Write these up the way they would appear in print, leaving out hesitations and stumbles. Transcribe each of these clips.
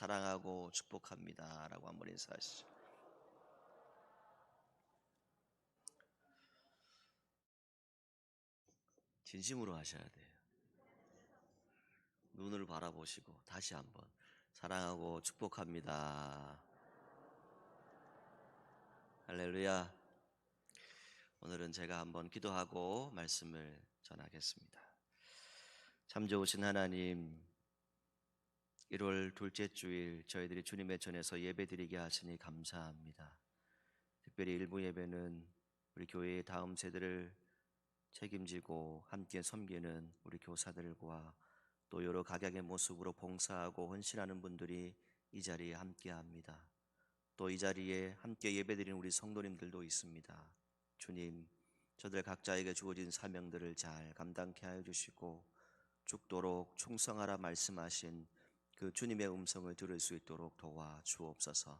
사랑하고 축복합니다 라고 한번 인사하시죠. 진심으로 하셔야 돼요. 눈을 바라보시고 다시 한번 사랑하고 축복합니다. 할렐루야. 오늘은 제가 한번 기도하고 말씀을 전하겠습니다. 참 좋으신 하나님, 1월 둘째 주일 저희들이 주님의 전에서 예배드리게 하시니 감사합니다. 특별히 일부 예배는 우리 교회의 다음 세대를 책임지고 함께 섬기는 우리 교사들과 또 여러 각양의 모습으로 봉사하고 헌신하는 분들이 이 자리에 함께합니다. 또 이 자리에 함께 예배드리는 우리 성도님들도 있습니다. 주님, 저들 각자에게 주어진 사명들을 잘 감당케 하여 주시고 죽도록 충성하라 말씀하신 그 주님의 음성을 들을 수 있도록 도와 주옵소서.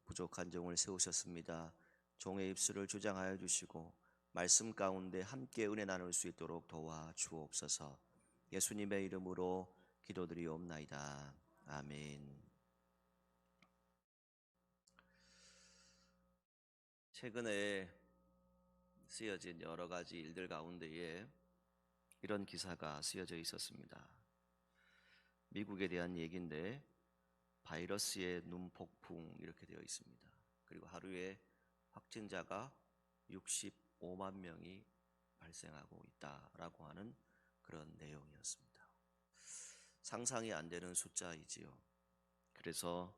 부족한 종을 세우셨습니다. 종의 입술을 주장하여 주시고 말씀 가운데 함께 은혜 나눌 수 있도록 도와 주옵소서. 예수님의 이름으로 기도드리옵나이다. 아멘. 최근에 쓰여진 여러 가지 일들 가운데에 이런 기사가 쓰여져 있었습니다. 미국에 대한 얘기인데 바이러스의 눈폭풍 이렇게 되어 있습니다. 그리고 하루에 확진자가 65만 명이 발생하고 있다라고 하는 그런 내용이었습니다. 상상이 안 되는 숫자이지요. 그래서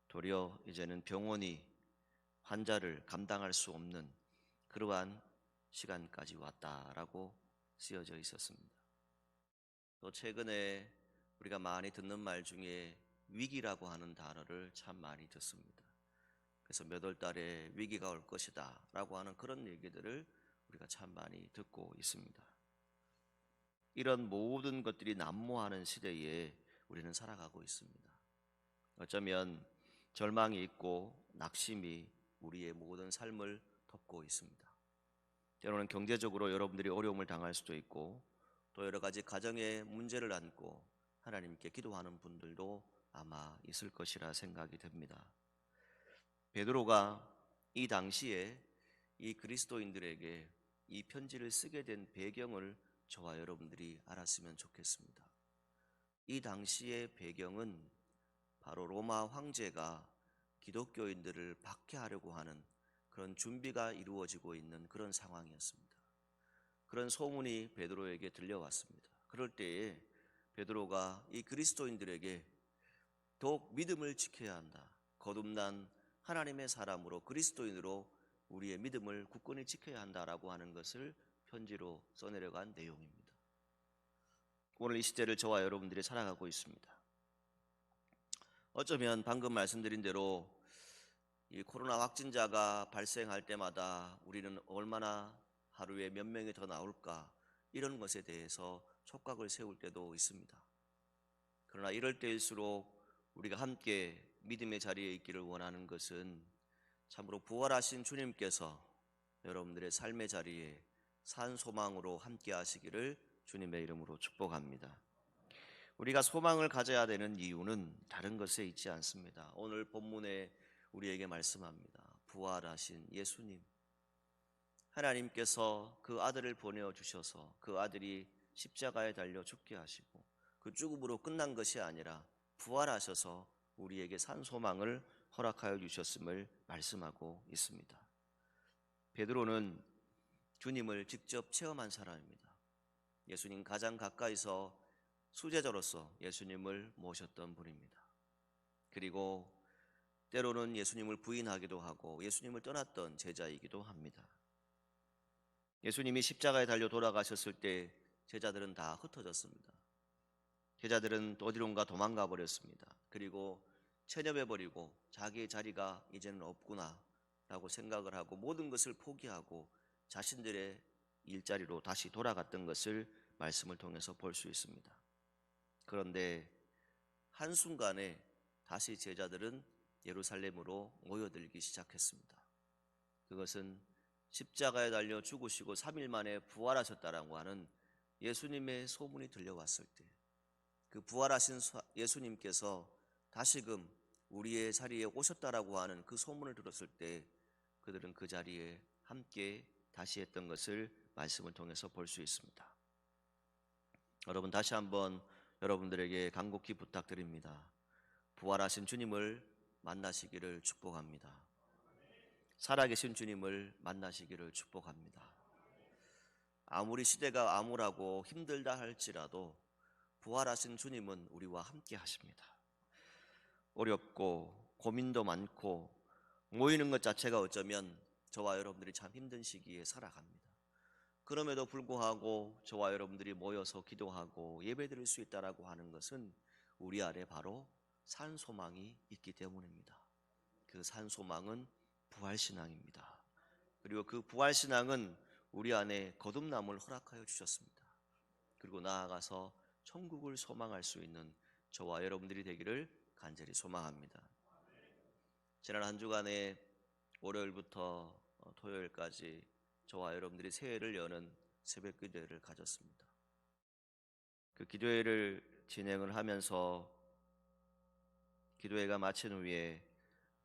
도리어 이제는 병원이 환자를 감당할 수 없는 그러한 시간까지 왔다라고 쓰여져 있었습니다. 또 최근에 우리가 많이 듣는 말 중에 위기라고 하는 단어를 참 많이 듣습니다. 그래서 몇 월 달에 위기가 올 것이다 라고 하는 그런 얘기들을 우리가 참 많이 듣고 있습니다. 이런 모든 것들이 난무하는 시대에 우리는 살아가고 있습니다. 어쩌면 절망이 있고 낙심이 우리의 모든 삶을 덮고 있습니다. 때로는 경제적으로 여러분들이 어려움을 당할 수도 있고 또 여러 가지 가정의 문제를 안고 하나님께 기도하는 분들도 아마 있을 것이라 생각이 됩니다. 베드로가 이 당시에 이 그리스도인들에게 이 편지를 쓰게 된 배경을 저와 여러분들이 알았으면 좋겠습니다. 이 당시의 배경은 바로 로마 황제가 기독교인들을 박해하려고 하는 그런 준비가 이루어지고 있는 그런 상황이었습니다. 그런 소문이 베드로에게 들려왔습니다. 그럴 때에 베드로가 이 그리스도인들에게 더욱 믿음을 지켜야 한다. 거듭난 하나님의 사람으로 그리스도인으로 우리의 믿음을 굳건히 지켜야 한다라고 하는 것을 편지로 써내려간 내용입니다. 오늘 이 시대를 저와 여러분들이 살아가고 있습니다. 어쩌면 방금 말씀드린 대로 이 코로나 확진자가 발생할 때마다 우리는 얼마나 하루에 몇 명이 더 나올까 이런 것에 대해서 촉각을 세울 때도 있습니다. 그러나 이럴 때일수록 우리가 함께 믿음의 자리에 있기를 원하는 것은 참으로 부활하신 주님께서 여러분들의 삶의 자리에 산 소망으로 함께 하시기를 주님의 이름으로 축복합니다. 우리가 소망을 가져야 되는 이유는 다른 것에 있지 않습니다. 오늘 본문에 우리에게 말씀합니다. 부활하신 예수님, 하나님께서 그 아들을 보내주셔서 그 아들이 십자가에 달려 죽게 하시고 그 죽음으로 끝난 것이 아니라 부활하셔서 우리에게 산 소망을 허락하여 주셨음을 말씀하고 있습니다. 베드로는 주님을 직접 체험한 사람입니다. 예수님 가장 가까이서 수제자로서 예수님을 모셨던 분입니다. 그리고 때로는 예수님을 부인하기도 하고 예수님을 떠났던 제자이기도 합니다. 예수님이 십자가에 달려 돌아가셨을 때 제자들은 다 흩어졌습니다. 제자들은 어디론가 도망가 버렸습니다. 그리고 체념해버리고 자기의 자리가 이제는 없구나 라고 생각을 하고 모든 것을 포기하고 자신들의 일자리로 다시 돌아갔던 것을 말씀을 통해서 볼 수 있습니다. 그런데 한순간에 다시 제자들은 예루살렘으로 모여들기 시작했습니다. 그것은 십자가에 달려 죽으시고 3일 만에 부활하셨다라고 하는 예수님의 소문이 들려왔을 때 그 부활하신 예수님께서 다시금 우리의 자리에 오셨다라고 하는 그 소문을 들었을 때 그들은 그 자리에 함께 다시 했던 것을 말씀을 통해서 볼 수 있습니다. 여러분, 다시 한번 여러분들에게 간곡히 부탁드립니다. 부활하신 주님을 만나시기를 축복합니다. 살아계신 주님을 만나시기를 축복합니다. 아무리 시대가 암울하고 힘들다 할지라도 부활하신 주님은 우리와 함께 하십니다. 어렵고 고민도 많고 모이는 것 자체가 어쩌면 저와 여러분들이 참 힘든 시기에 살아갑니다. 그럼에도 불구하고 저와 여러분들이 모여서 기도하고 예배드릴 수 있다라고 하는 것은 우리 안에 바로 산 소망이 있기 때문입니다. 그 산 소망은 부활신앙입니다. 그리고 그 부활신앙은 우리 안에 거듭남을 허락하여 주셨습니다. 그리고 나아가서 천국을 소망할 수 있는 저와 여러분들이 되기를 간절히 소망합니다. 지난 한 주간에 월요일부터 토요일까지 저와 여러분들이 새해를 여는 새벽 기도회를 가졌습니다. 그 기도회를 진행을 하면서 기도회가 마친 후에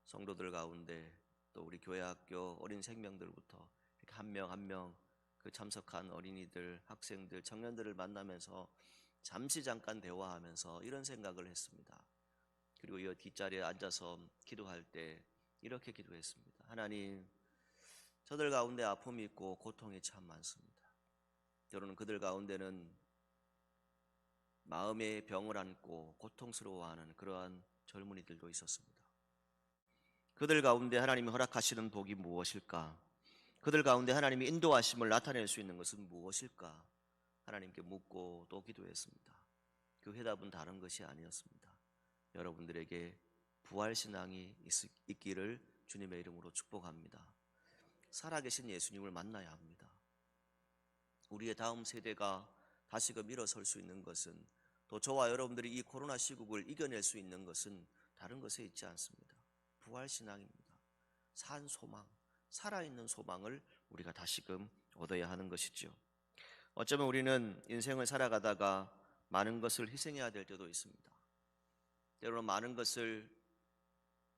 성도들 가운데 또 우리 교회 학교 어린 생명들부터 이렇게 한 명 한 명 그 참석한 어린이들, 학생들, 청년들을 만나면서 잠깐 대화하면서 이런 생각을 했습니다. 그리고 이 뒷자리에 앉아서 기도할 때 이렇게 기도했습니다. 하나님, 저들 가운데 아픔이 있고 고통이 참 많습니다. 때로는 그들 가운데는 마음의 병을 안고 고통스러워하는 그러한 젊은이들도 있었습니다. 그들 가운데 하나님이 허락하시는 복이 무엇일까? 그들 가운데 하나님이 인도하심을 나타낼 수 있는 것은 무엇일까? 하나님께 묻고 또 기도했습니다. 그 해답은 다른 것이 아니었습니다. 여러분들에게 부활신앙이 있기를 주님의 이름으로 축복합니다. 살아계신 예수님을 만나야 합니다. 우리의 다음 세대가 다시금 일어설 수 있는 것은, 또 저와 여러분들이 이 코로나 시국을 이겨낼 수 있는 것은 다른 것에 있지 않습니다. 부활신앙입니다. 산 소망, 살아있는 소망을 우리가 다시금 얻어야 하는 것이죠. 어쩌면 우리는 인생을 살아가다가 많은 것을 희생해야 될 때도 있습니다. 때로는 많은 것을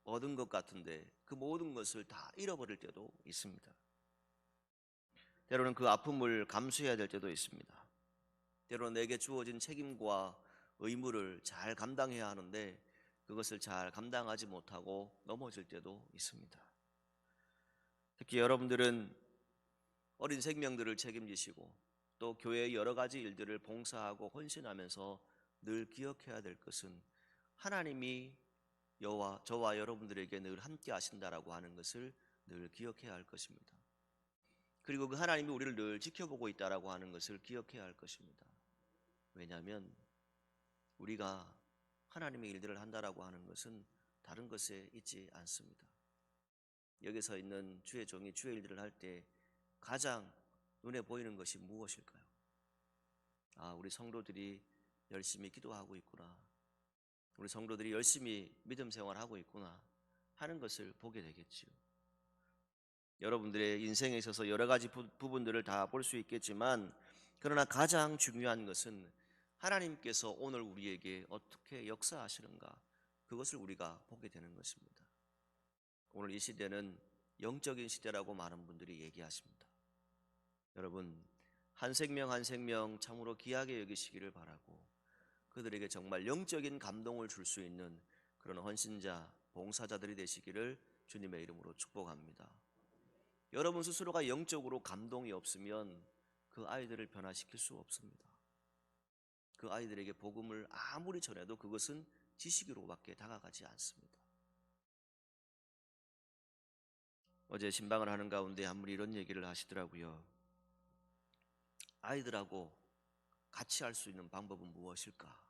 얻은 것 같은데 그 모든 것을 다 잃어버릴 때도 있습니다. 때로는 그 아픔을 감수해야 될 때도 있습니다. 때로는 내게 주어진 책임과 의무를 잘 감당해야 하는데 그것을 잘 감당하지 못하고 넘어질 때도 있습니다. 특히 여러분들은 어린 생명들을 책임지시고 또 교회의 여러 가지 일들을 봉사하고 헌신하면서 늘 기억해야 될 것은 하나님이 저와 여러분들에게 늘 함께 하신다라고 하는 것을 늘 기억해야 할 것입니다. 그리고 그 하나님이 우리를 늘 지켜보고 있다라고 하는 것을 기억해야 할 것입니다. 왜냐하면 우리가 하나님의 일들을 한다라고 하는 것은 다른 것에 있지 않습니다. 여기서 있는 주의 종이 주의 일들을 할 때 가장 눈에 보이는 것이 무엇일까요? 아, 우리 성도들이 열심히 기도하고 있구나. 우리 성도들이 열심히 믿음 생활하고 있구나 하는 것을 보게 되겠지요. 여러분들의 인생에 있어서 여러 가지 부분들을 다 볼 수 있겠지만 그러나 가장 중요한 것은 하나님께서 오늘 우리에게 어떻게 역사하시는가, 그것을 우리가 보게 되는 것입니다. 오늘 이 시대는 영적인 시대라고 많은 분들이 얘기하십니다. 여러분, 한 생명 한 생명 참으로 귀하게 여기시기를 바라고 그들에게 정말 영적인 감동을 줄 수 있는 그런 헌신자, 봉사자들이 되시기를 주님의 이름으로 축복합니다. 여러분 스스로가 영적으로 감동이 없으면 그 아이들을 변화시킬 수 없습니다. 그 아이들에게 복음을 아무리 전해도 그것은 지식으로밖에 다가가지 않습니다. 어제 신방을 하는 가운데 한 분이 이런 얘기를 하시더라고요. 아이들하고 같이 할 수 있는 방법은 무엇일까?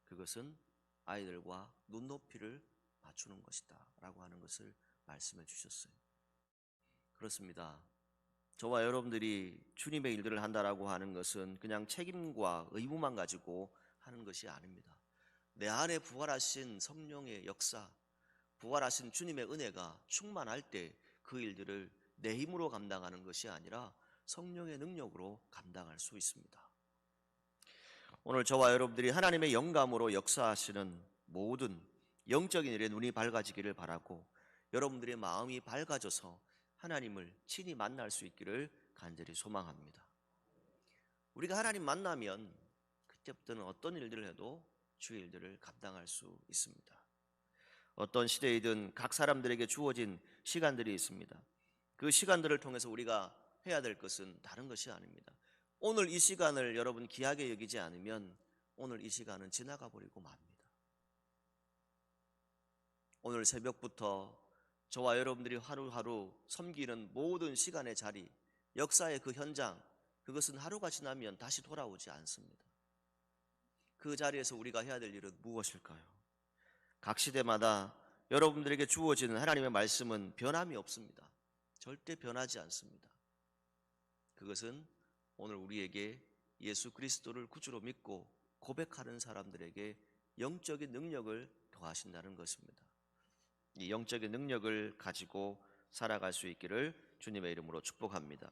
그것은 아이들과 눈높이를 맞추는 것이다 라고 하는 것을 말씀해 주셨어요. 그렇습니다. 저와 여러분들이 주님의 일들을 한다라고 하는 것은 그냥 책임과 의무만 가지고 하는 것이 아닙니다. 내 안에 부활하신 성령의 역사, 부활하신 주님의 은혜가 충만할 때 그 일들을 내 힘으로 감당하는 것이 아니라 성령의 능력으로 감당할 수 있습니다. 오늘 저와 여러분들이 하나님의 영감으로 역사하시는 모든 영적인 일에 눈이 밝아지기를 바라고 여러분들의 마음이 밝아져서 하나님을 친히 만날 수 있기를 간절히 소망합니다. 우리가 하나님 만나면 그때부터는 어떤 일들을 해도 주의 일들을 감당할 수 있습니다. 어떤 시대이든 각 사람들에게 주어진 시간들이 있습니다. 그 시간들을 통해서 우리가 해야 될 것은 다른 것이 아닙니다. 오늘 이 시간을 여러분 귀하게 여기지 않으면 오늘 이 시간은 지나가 버리고 맙니다. 오늘 새벽부터 저와 여러분들이 하루하루 섬기는 모든 시간의 자리, 역사의 그 현장, 그것은 하루가 지나면 다시 돌아오지 않습니다. 그 자리에서 우리가 해야 될 일은 무엇일까요? 각 시대마다 여러분들에게 주어지는 하나님의 말씀은 변함이 없습니다. 절대 변하지 않습니다. 그것은 오늘 우리에게 예수 그리스도를 구주로 믿고 고백하는 사람들에게 영적인 능력을 더하신다는 것입니다. 이 영적인 능력을 가지고 살아갈 수 있기를 주님의 이름으로 축복합니다.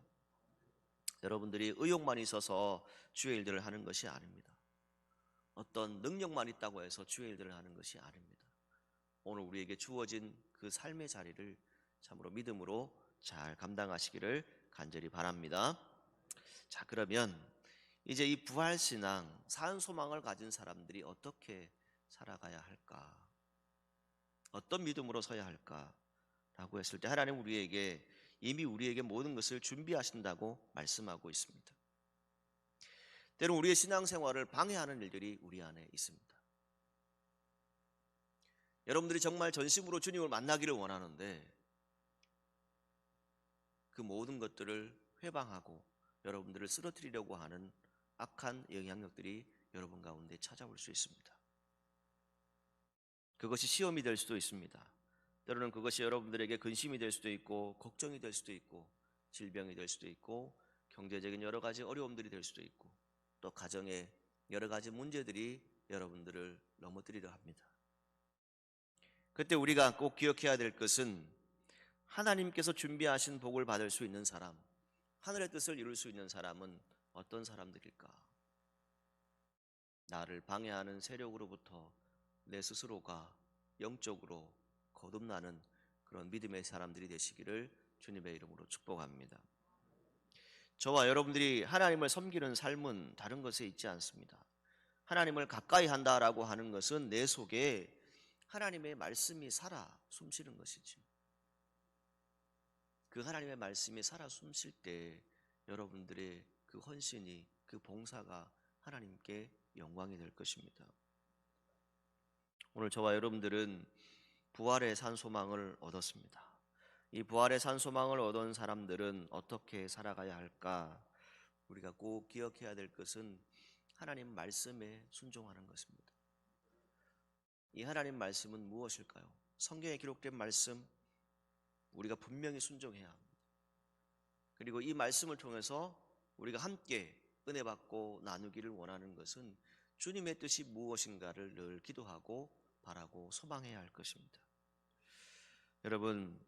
여러분들이 의욕만 있어서 주의 일들을 하는 것이 아닙니다. 어떤 능력만 있다고 해서 주의 일들을 하는 것이 아닙니다. 오늘 우리에게 주어진 그 삶의 자리를 참으로 믿음으로 잘 감당하시기를 간절히 바랍니다. 자, 그러면 이제 이 부활신앙, 산소망을 가진 사람들이 어떻게 살아가야 할까? 어떤 믿음으로 서야 할까라고 했을 때 하나님 이미 우리에게 모든 것을 준비하신다고 말씀하고 있습니다. 때론 우리의 신앙생활을 방해하는 일들이 우리 안에 있습니다. 여러분들이 정말 전심으로 주님을 만나기를 원하는데 그 모든 것들을 회방하고 여러분들을 쓰러뜨리려고 하는 악한 영향력들이 여러분 가운데 찾아올 수 있습니다. 그것이 시험이 될 수도 있습니다. 때로는 그것이 여러분들에게 근심이 될 수도 있고 걱정이 될 수도 있고 질병이 될 수도 있고 경제적인 여러 가지 어려움들이 될 수도 있고 또 가정의 여러 가지 문제들이 여러분들을 넘어뜨리려 합니다. 그때 우리가 꼭 기억해야 될 것은 하나님께서 준비하신 복을 받을 수 있는 사람, 하늘의 뜻을 이룰 수 있는 사람은 어떤 사람들일까? 나를 방해하는 세력으로부터 내 스스로가 영적으로 거듭나는 그런 믿음의 사람들이 되시기를 주님의 이름으로 축복합니다. 저와 여러분들이 하나님을 섬기는 삶은 다른 것에 있지 않습니다. 하나님을 가까이 한다라고 하는 것은 내 속에 하나님의 말씀이 살아 숨쉬는 것이지. 그 하나님의 말씀이 살아 숨쉴 때 여러분들의 그 헌신이, 그 봉사가 하나님께 영광이 될 것입니다. 오늘 저와 여러분들은 부활의 산 소망을 얻었습니다. 이 부활의 산 소망을 얻은 사람들은 어떻게 살아가야 할까? 우리가 꼭 기억해야 될 것은 하나님 말씀에 순종하는 것입니다. 이 하나님 말씀은 무엇일까요? 성경에 기록된 말씀, 우리가 분명히 순종해야 합니다. 그리고 이 말씀을 통해서 우리가 함께 은혜 받고 나누기를 원하는 것은 주님의 뜻이 무엇인가를 늘 기도하고 바라고 소망해야 할 것입니다. 여러분,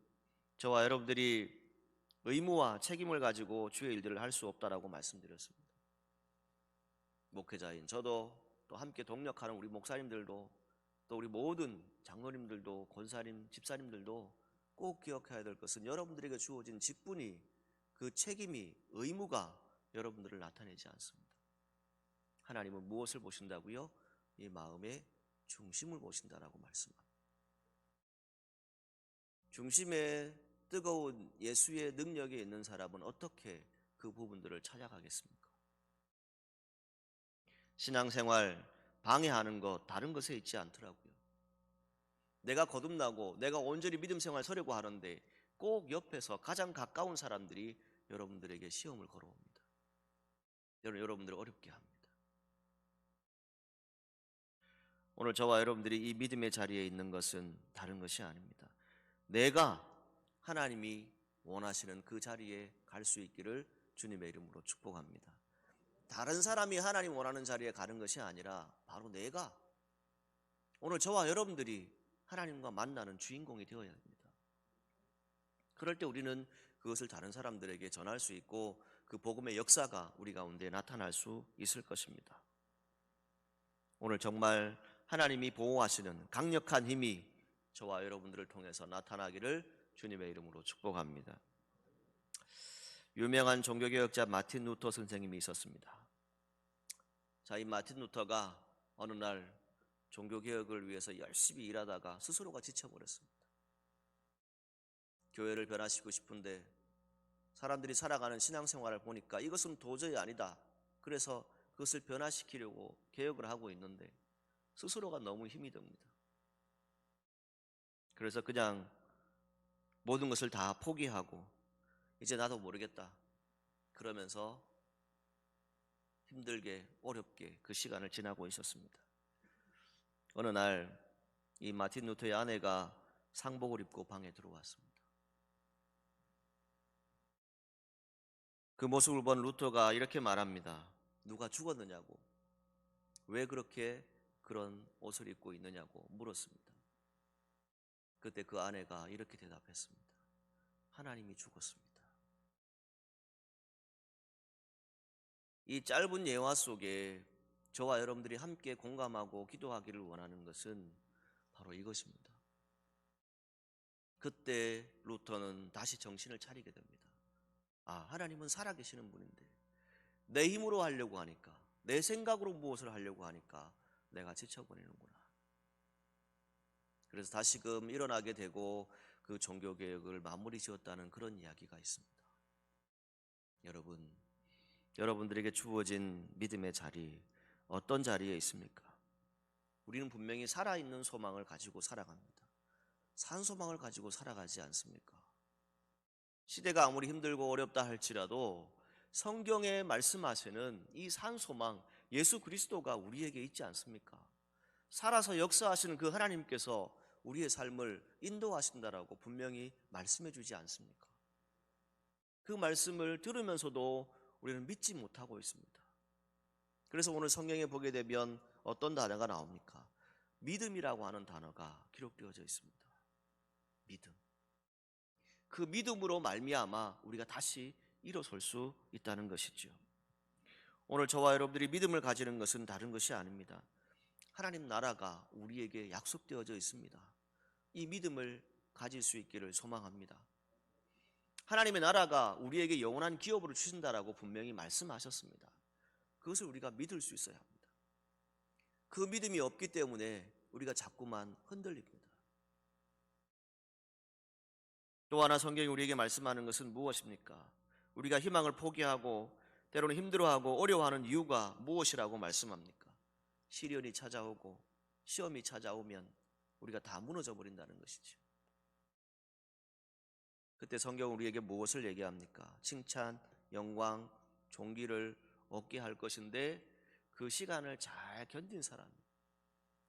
저와 여러분들이 의무와 책임을 가지고 주의 일들을 할 수 없다라고 말씀드렸습니다. 목회자인 저도 또 함께 동력하는 우리 목사님들도 또 우리 모든 장로님들도 권사님, 집사님들도 꼭 기억해야 될 것은 여러분들에게 주어진 직분이, 그 책임이, 의무가 여러분들을 나타내지 않습니다. 하나님은 무엇을 보신다고요? 이 마음의 중심을 보신다라고 말씀합니다. 중심에 뜨거운 예수의 능력이 있는 사람은 어떻게 그 부분들을 찾아가겠습니까? 신앙생활 방해하는 것 다른 것에 있지 않더라고요. 내가 거듭나고 내가 온전히 믿음 생활 서려고 하는데 꼭 옆에서 가장 가까운 사람들이 여러분들에게 시험을 걸어옵니다. 여러분들을 어렵게 합니다. 오늘 저와 여러분들이 이 믿음의 자리에 있는 것은 다른 것이 아닙니다. 내가 하나님이 원하시는 그 자리에 갈 수 있기를 주님의 이름으로 축복합니다. 다른 사람이 하나님 원하는 자리에 가는 것이 아니라 바로 내가, 오늘 저와 여러분들이 하나님과 만나는 주인공이 되어야 합니다. 그럴 때 우리는 그것을 다른 사람들에게 전할 수 있고 그 복음의 역사가 우리 가운데 나타날 수 있을 것입니다. 오늘 정말 하나님이 보호하시는 강력한 힘이 저와 여러분들을 통해서 나타나기를 주님의 이름으로 축복합니다. 유명한 종교개혁자 마틴 루터 선생님이 있었습니다. 자, 이 마틴 루터가 어느 날 종교개혁을 위해서 열심히 일하다가 스스로가 지쳐버렸습니다. 교회를 변화시키고 싶은데 사람들이 살아가는 신앙생활을 보니까 이것은 도저히 아니다. 그래서 그것을 변화시키려고 개혁을 하고 있는데 스스로가 너무 힘이 듭니다. 그래서 그냥 모든 것을 다 포기하고 이제 나도 모르겠다 그러면서 힘들게 어렵게 그 시간을 지나고 있었습니다. 어느 날 이 마틴 루터의 아내가 상복을 입고 방에 들어왔습니다. 그 모습을 본 루터가 이렇게 말합니다. 누가 죽었느냐고, 왜 그렇게 그런 옷을 입고 있느냐고 물었습니다. 그때 그 아내가 이렇게 대답했습니다. 하나님이 죽었습니다. 이 짧은 예화 속에 저와 여러분들이 함께 공감하고 기도하기를 원하는 것은 바로 이것입니다. 그때 루터는 다시 정신을 차리게 됩니다. 아, 하나님은 살아계시는 분인데 내 힘으로 하려고 하니까, 내 생각으로 무엇을 하려고 하니까 내가 지쳐버리는구나. 그래서 다시금 일어나게 되고 그 종교개혁을 마무리 지었다는 그런 이야기가 있습니다. 여러분들에게 주어진 믿음의 자리, 어떤 자리에 있습니까? 우리는 분명히 살아있는 소망을 가지고 살아갑니다. 산 소망을 가지고 살아가지 않습니까? 시대가 아무리 힘들고 어렵다 할지라도 성경에 말씀하시는 이 산 소망, 예수 그리스도가 우리에게 있지 않습니까? 살아서 역사하시는 그 하나님께서 우리의 삶을 인도하신다라고 분명히 말씀해 주지 않습니까? 그 말씀을 들으면서도 우리는 믿지 못하고 있습니다. 그래서 오늘 성경에 보게 되면 어떤 단어가 나옵니까? 믿음이라고 하는 단어가 기록되어져 있습니다. 믿음. 그 믿음으로 말미암아 우리가 다시 일어설 수 있다는 것이죠. 오늘 저와 여러분들이 믿음을 가지는 것은 다른 것이 아닙니다. 하나님 나라가 우리에게 약속되어져 있습니다. 이 믿음을 가질 수 있기를 소망합니다. 하나님의 나라가 우리에게 영원한 기업으로 주신다라고 분명히 말씀하셨습니다. 그것을 우리가 믿을 수 있어야 합니다. 그 믿음이 없기 때문에 우리가 자꾸만 흔들립니다. 또 하나 성경이 우리에게 말씀하는 것은 무엇입니까? 우리가 희망을 포기하고 때로는 힘들어하고 어려워하는 이유가 무엇이라고 말씀합니까? 시련이 찾아오고 시험이 찾아오면 우리가 다 무너져 버린다는 것이죠. 그때 성경은 우리에게 무엇을 얘기합니까? 칭찬, 영광, 존귀를 얻게 할 것인데 그 시간을 잘 견딘 사람이,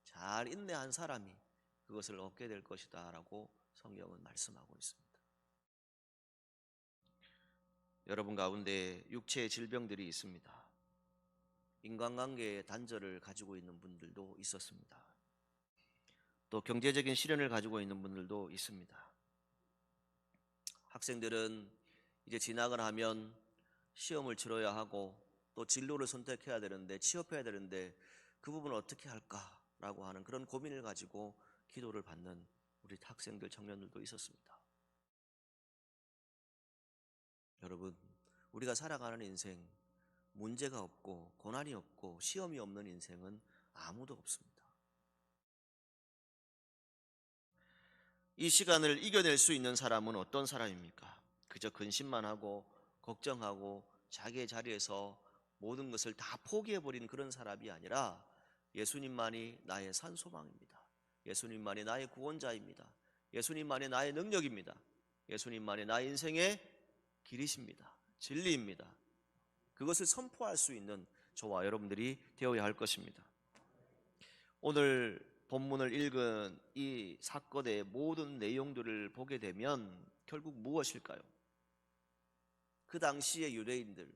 잘 인내한 사람이 그것을 얻게 될 것이다 라고 성경은 말씀하고 있습니다. 여러분 가운데 육체의 질병들이 있습니다. 인간관계의 단절을 가지고 있는 분들도 있었습니다. 또 경제적인 시련을 가지고 있는 분들도 있습니다. 학생들은 이제 진학을 하면 시험을 치러야 하고 또 진로를 선택해야 되는데, 취업해야 되는데 그 부분을 어떻게 할까라고 하는 그런 고민을 가지고 기도를 받는 우리 학생들, 청년들도 있었습니다. 여러분, 우리가 살아가는 인생, 문제가 없고 고난이 없고 시험이 없는 인생은 아무도 없습니다. 이 시간을 이겨낼 수 있는 사람은 어떤 사람입니까? 그저 근심만 하고 걱정하고 자기의 자리에서 모든 것을 다 포기해버린 그런 사람이 아니라 예수님만이 나의 산소망입니다. 예수님만이 나의 구원자입니다. 예수님만이 나의 능력입니다. 예수님만이 나의 인생의 길이십니다. 진리입니다. 그것을 선포할 수 있는 저와 여러분들이 되어야 할 것입니다. 오늘 본문을 읽은 이 사건의 모든 내용들을 보게 되면 결국 무엇일까요? 그 당시의 유대인들,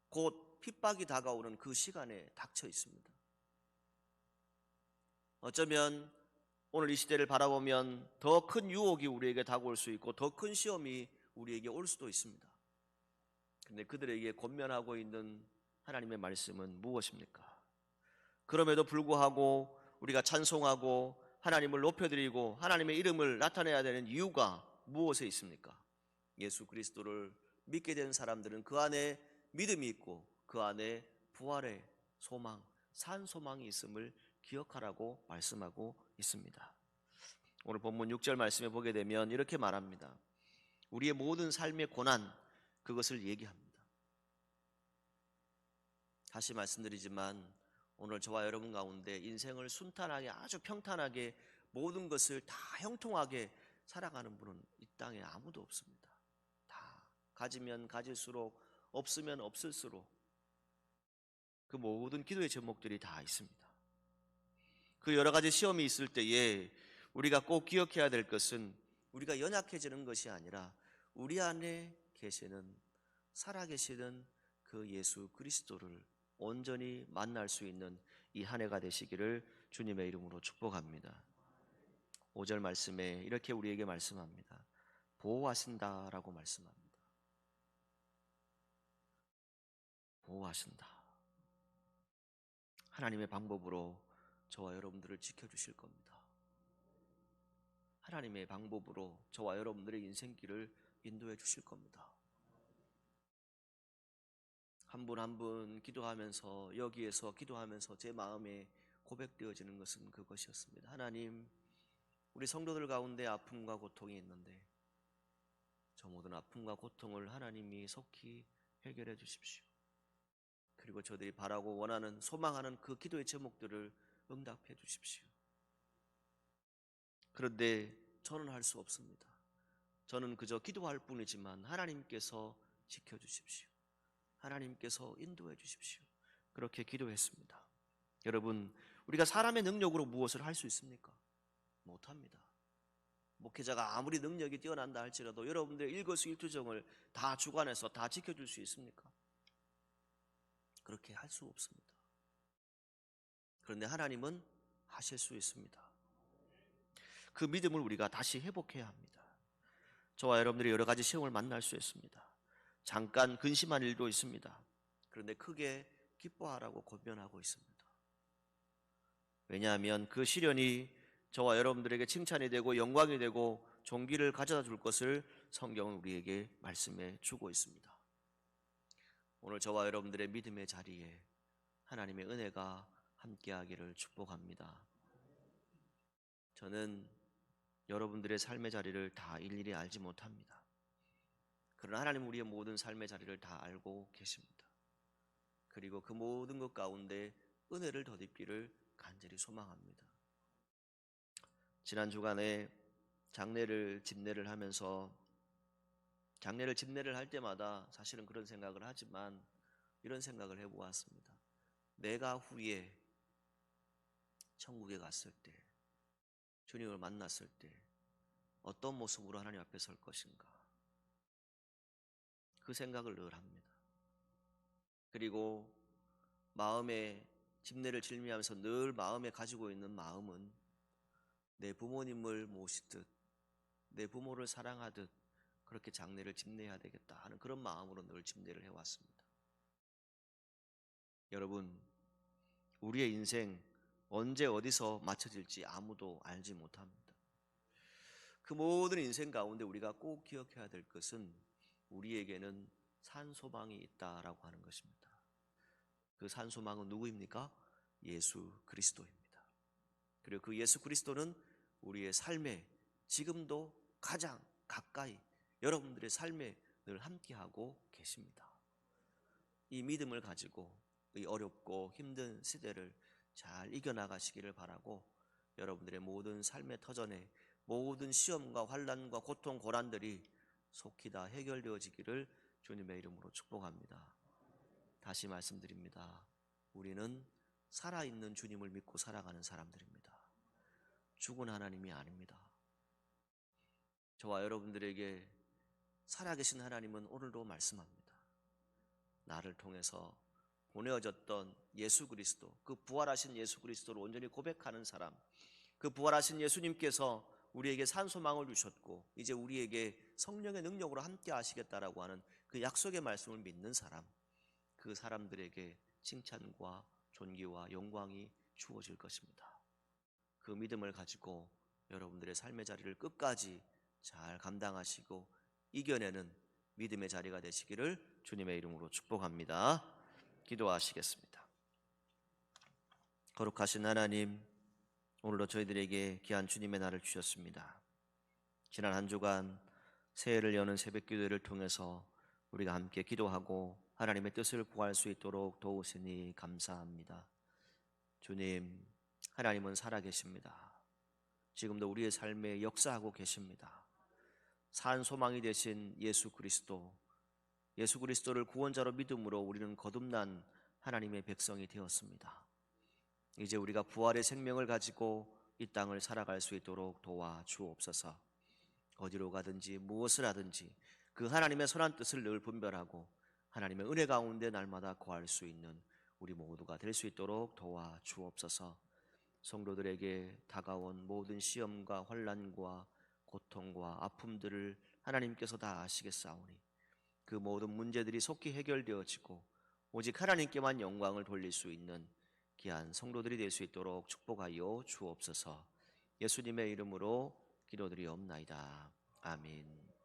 곧 핍박이 다가오는 그 시간에 닥쳐 있습니다. 어쩌면 오늘 이 시대를 바라보면 더 큰 유혹이 우리에게 다가올 수 있고 더 큰 시험이 우리에게 올 수도 있습니다. 그런데 그들에게 권면하고 있는 하나님의 말씀은 무엇입니까? 그럼에도 불구하고 우리가 찬송하고 하나님을 높여드리고 하나님의 이름을 나타내야 되는 이유가 무엇에 있습니까? 예수 그리스도를 믿게 된 사람들은 그 안에 믿음이 있고 그 안에 부활의 소망, 산 소망이 있음을 기억하라고 말씀하고 있습니다. 오늘 본문 6절 말씀에 보게 되면 이렇게 말합니다. 우리의 모든 삶의 고난, 그것을 얘기합니다. 다시 말씀드리지만 오늘 저와 여러분 가운데 인생을 순탄하게, 아주 평탄하게 모든 것을 다 형통하게 살아가는 분은 이 땅에 아무도 없습니다. 다 가지면 가질수록, 없으면 없을수록 그 모든 기도의 제목들이 다 있습니다. 그 여러 가지 시험이 있을 때에 우리가 꼭 기억해야 될 것은 우리가 연약해지는 것이 아니라 우리 안에 계시는, 살아계시는 그 예수 그리스도를 온전히 만날 수 있는 이 한 해가 되시기를 주님의 이름으로 축복합니다. 5절 말씀에 이렇게 우리에게 말씀합니다. 보호하신다라고 말씀합니다. 보호하신다. 하나님의 방법으로 저와 여러분들을 지켜주실 겁니다. 하나님의 방법으로 저와 여러분들의 인생길을 인도해 주실 겁니다. 한 분 한 분 기도하면서, 여기에서 기도하면서 제 마음에 고백되어지는 것은 그것이었습니다. 하나님, 우리 성도들 가운데 아픔과 고통이 있는데 저 모든 아픔과 고통을 하나님이 속히 해결해 주십시오. 그리고 저들이 바라고 원하는, 소망하는 그 기도의 제목들을 응답해 주십시오. 그런데 저는 할 수 없습니다. 저는 그저 기도할 뿐이지만 하나님께서 지켜주십시오. 하나님께서 인도해 주십시오. 그렇게 기도했습니다. 여러분, 우리가 사람의 능력으로 무엇을 할 수 있습니까? 못합니다. 목회자가 아무리 능력이 뛰어난다 할지라도 여러분들의 일거수일투정을 다 주관해서 다 지켜줄 수 있습니까? 그렇게 할 수 없습니다. 그런데 하나님은 하실 수 있습니다. 그 믿음을 우리가 다시 회복해야 합니다. 저와 여러분들이 여러 가지 시험을 만날 수 있습니다. 잠깐 근심한 일도 있습니다. 그런데 크게 기뻐하라고 권면하고 있습니다. 왜냐하면 그 시련이 저와 여러분들에게 칭찬이 되고 영광이 되고 존귀를 가져다 줄 것을 성경은 우리에게 말씀해 주고 있습니다. 오늘 저와 여러분들의 믿음의 자리에 하나님의 은혜가 함께하기를 축복합니다. 저는 여러분들의 삶의 자리를 다 일일이 알지 못합니다. 그러나 하나님은 우리의 모든 삶의 자리를 다 알고 계십니다. 그리고 그 모든 것 가운데 은혜를 덧입기를 간절히 소망합니다. 지난 주간에 장례를 집례를 하면서 장례를 집례를 할 때마다 사실은 그런 생각을 하지만 이런 생각을 해보았습니다. 내가 후에 천국에 갔을 때, 주님을 만났을 때 어떤 모습으로 하나님 앞에 설 것인가, 그 생각을 늘 합니다. 그리고 마음에 집례를 질미하면서 늘 마음에 가지고 있는 마음은 내 부모님을 모시듯, 내 부모를 사랑하듯 그렇게 장례를 집례해야 되겠다 하는 그런 마음으로 늘 집례를 해왔습니다. 여러분, 우리의 인생 언제 어디서 맞춰질지 아무도 알지 못합니다. 그 모든 인생 가운데 우리가 꼭 기억해야 될 것은 우리에게는 산소망이 있다라고 하는 것입니다. 그 산소망은 누구입니까? 예수 그리스도입니다. 그리고 그 예수 그리스도는 우리의 삶에 지금도 가장 가까이 여러분들의 삶에 늘 함께하고 계십니다. 이 믿음을 가지고 이 어렵고 힘든 시대를 잘 이겨나가시기를 바라고 여러분들의 모든 삶의 터전에 모든 시험과 환난과 고통, 고난들이 속히 다 해결되어지기를 주님의 이름으로 축복합니다. 다시 말씀드립니다. 우리는 살아있는 주님을 믿고 살아가는 사람들입니다. 죽은 하나님이 아닙니다. 저와 여러분들에게 살아계신 하나님은 오늘도 말씀합니다. 나를 통해서 보내어졌던 예수 그리스도, 그 부활하신 예수 그리스도를 온전히 고백하는 사람, 그 부활하신 예수님께서 우리에게 산소망을 주셨고 이제 우리에게 성령의 능력으로 함께 하시겠다라고 하는 그 약속의 말씀을 믿는 사람, 그 사람들에게 칭찬과 존귀와 영광이 주어질 것입니다. 그 믿음을 가지고 여러분들의 삶의 자리를 끝까지 잘 감당하시고 이겨내는 믿음의 자리가 되시기를 주님의 이름으로 축복합니다. 기도하시겠습니다. 거룩하신 하나님, 오늘도 저희들에게 귀한 주님의 날을 주셨습니다. 지난 한 주간 새해를 여는 새벽기도를 통해서 우리가 함께 기도하고 하나님의 뜻을 구할 수 있도록 도우시니 감사합니다. 주님, 하나님은 살아계십니다. 지금도 우리의 삶에 역사하고 계십니다. 산 소망이 되신 예수 그리스도를 구원자로 믿음으로 우리는 거듭난 하나님의 백성이 되었습니다. 이제 우리가 부활의 생명을 가지고 이 땅을 살아갈 수 있도록 도와주옵소서. 어디로 가든지 무엇을 하든지 그 하나님의 선한 뜻을 늘 분별하고 하나님의 은혜 가운데 날마다 거할 수 있는 우리 모두가 될 수 있도록 도와주옵소서. 성도들에게 다가온 모든 시험과 환난과 고통과 아픔들을 하나님께서 다 아시겠사오니 그 모든 문제들이 속히 해결되어지고 오직 하나님께만 영광을 돌릴 수 있는 귀한 성도들이 될 수 있도록 축복하여 주옵소서. 예수님의 이름으로 기도드리옵나이다. 아멘.